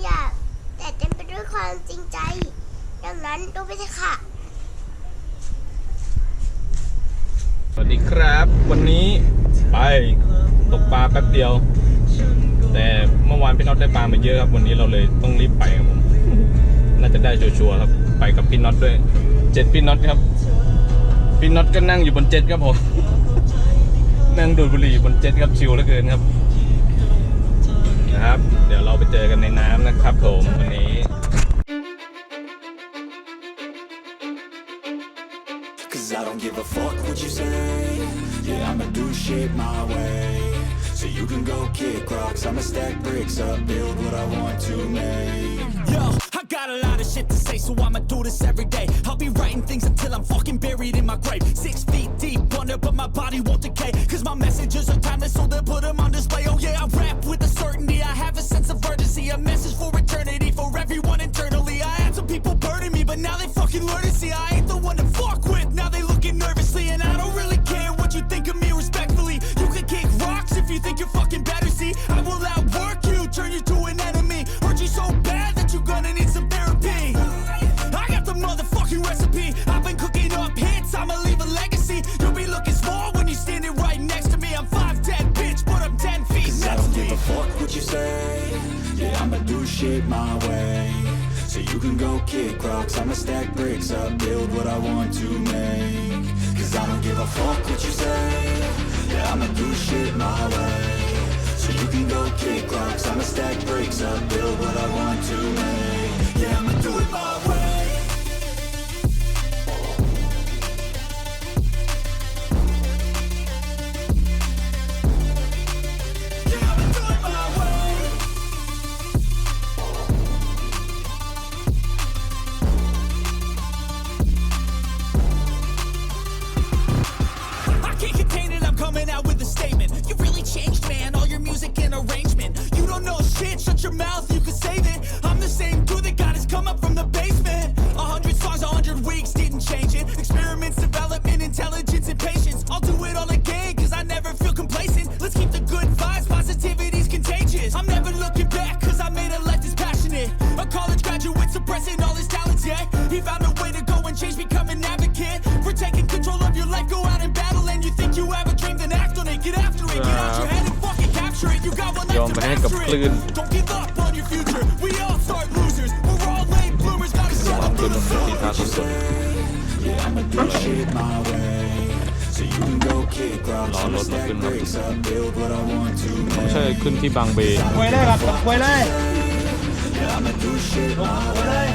หยาบแต่เต็มไปด้วยความจริงใจดังนั้นดูไปเถอะค่ะสวัสดีครับวันนี้ไปตกปลาแป๊บเดียวแต่เมื่อวานพี่น็อตได้ปลามาเยอะครับวันนี้เราเลยต้องรีบไปครับผมน่าจะได้ชัวร์ๆครับไปกับพี่น็อตด้วยเจ็ตพี่น็อตครับพี่น็อตก็นั่งอยู่บนเจ็ตครับผมนั่งดูดบุหรี่บนเจ็ตครับชิลเหลือเกินครับนะครับเดี๋ยวเราไปเจอกันในน้ำนะครับผมวันนี้ Cause I don't give a fuck what you say. Yeah, I'ma do shit my way. So you can go kick rocks, I'ma stack bricks up, build what I want to make. Yo, I got a lot of shit to say, so I'ma do this every day. I'll be writing things until I'm fucking buried in my grave. 6 feet deep under, but my body won't decay. Cause my messages are timeless, so they'll put them on display. Oh yeah, I rap with a certainty, I have a sense of urgency. A message for eternity, for everyone internally. I had some people burning me, but now they fucking learn to see I ain't the one to fuck with. Now they looking nervously, and I don't really care what you think of me respectfully. You can kick rocks if you think you're fucking better, see. I will outwork you, turn you to an enemy. Hurt you so bad that you're gonna need some therapy. I got the motherfucking recipe. I've been cooking up hits, I'ma leave a legacy. You'll be looking small when you're standing right next to me. I'm 5'10", bitch, but I'm 10 feet next to me. I don't give a fuck what you say. Yeah, I'ma do shit my way. So you can go kick rocks, I'ma stack bricks up, build what I want to make. Cause I don't give a fuck what you say. Yeah, I'ma do shit my way. So you can go kick rocks, I'ma stack bricks up, build what I want to make. Yeah, I'ma do it my way. Coming out with a statement. You really changed, man. All your music and arrangement. You don't know shit. Shut your mouth. You can save it. I'm the same dude that got his come up from the basement. 100 songs, 100 weeks didn't change it. Experiments, development, intelligence, and patience. I'll do it all again, cause I never feel complacent. Let's keep the good vibes. Positivity's contagious. I'm never looking back, cause I made a life that's passionate. A college graduate suppressing all his talents, yeah. He found a way to go and change, become an advocate. For taking control of your life, go out and battle. And you think you have a dream, then act on it. Get after it, get out your head and fucking capture it. You got one life to master it. Don't give up on your future. We all start losers. We're all late bloomers. Gotta stop the Yeah, I'ma do shit my way. So you can go kick rocks, I'ma stack bricks up, build what I want to make. ไม่ใช่ขึ้นที่บางเบน ไว้เลยครับไว้เลย Yeah, I'ma do shit my way.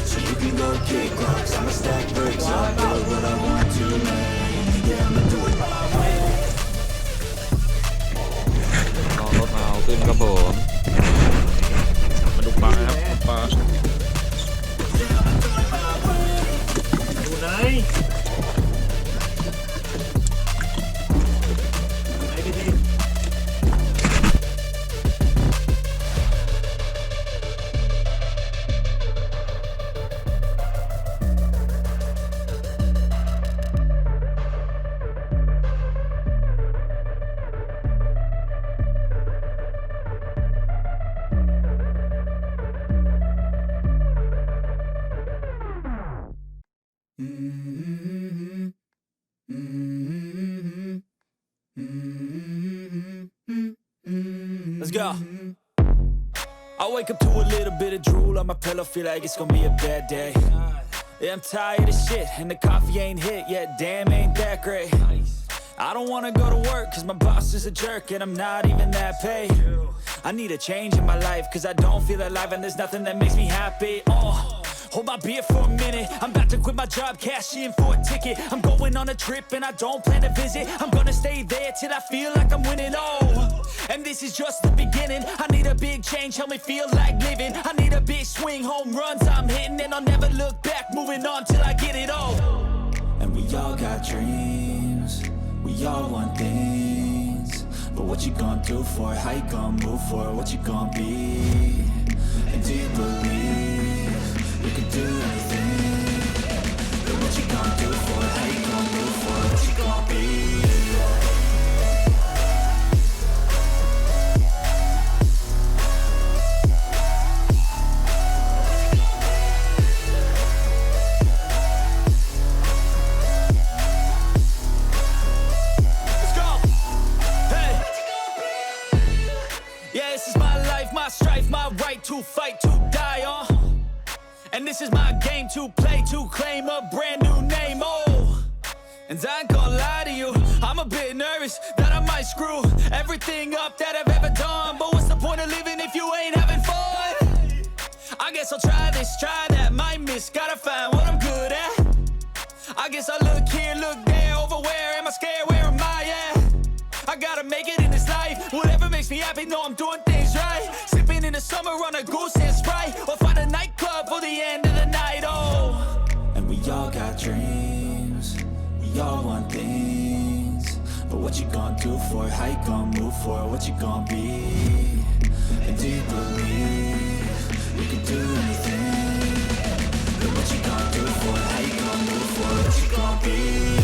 So you can go kick rocks, I'ma stack bricks up, build what I want to make. Yeah, I'ma do it my way. รอรถมาเอาขึ้นครับผมมาดูปลาครับปลา อยู่ไหนพี่ทีLet's go. I wake up to a little bit of drool on my pillow, feel like it's gonna be a bad day. Yeah, I'm tired of shit, and the coffee ain't hit yet, damn, ain't that great. I don't wanna go to work, cause my boss is a jerk, and I'm not even that paid. I need a change in my life, cause I don't feel alive, and there's nothing that makes me happy. Hold my beer for a minute. I'm about to quit my job, cash in for a ticket. I'm going on a trip and I don't plan to visit. I'm gonna stay there till I feel like I'm winning. Oh, and this is just the beginning. I need a big change, help me feel like living. I need a big swing, home runs I'm hitting, and I'll never look back. Moving on till I get it all. And we all got dreams, we all want things. But what you gonna do for it? How you gonna move for it? What you gonna be? And do you believe you can do anything? But what you gonna do for it? How you gonna move for it? What you gonna be? Yeah, this is my life, my strife, my right to fight, to die on. And this is my game to play, to claim a brand new name, oh. And I ain't gonna lie to you, I'm a bit nervous that I might screw everything up that I've ever done. But what's the point of living if you ain't having fun? I guess I'll try this, try that, might miss, gotta find what I'm good at. I guess I look here, look there, over where am I scared, where am I at? I gotta make it in this life, whatever makes me happy, know I'm doing things right. Sipping in the summer on a goose and Sprite, or find a nightclub for the end of the night, oh. And we all got dreams, we all want things. But what you gonna do for it, how you gonna move for it, what you gonna be? And do you believe you can do anything? But what you gonna do for it, how you gonna move for it, what you gonna be?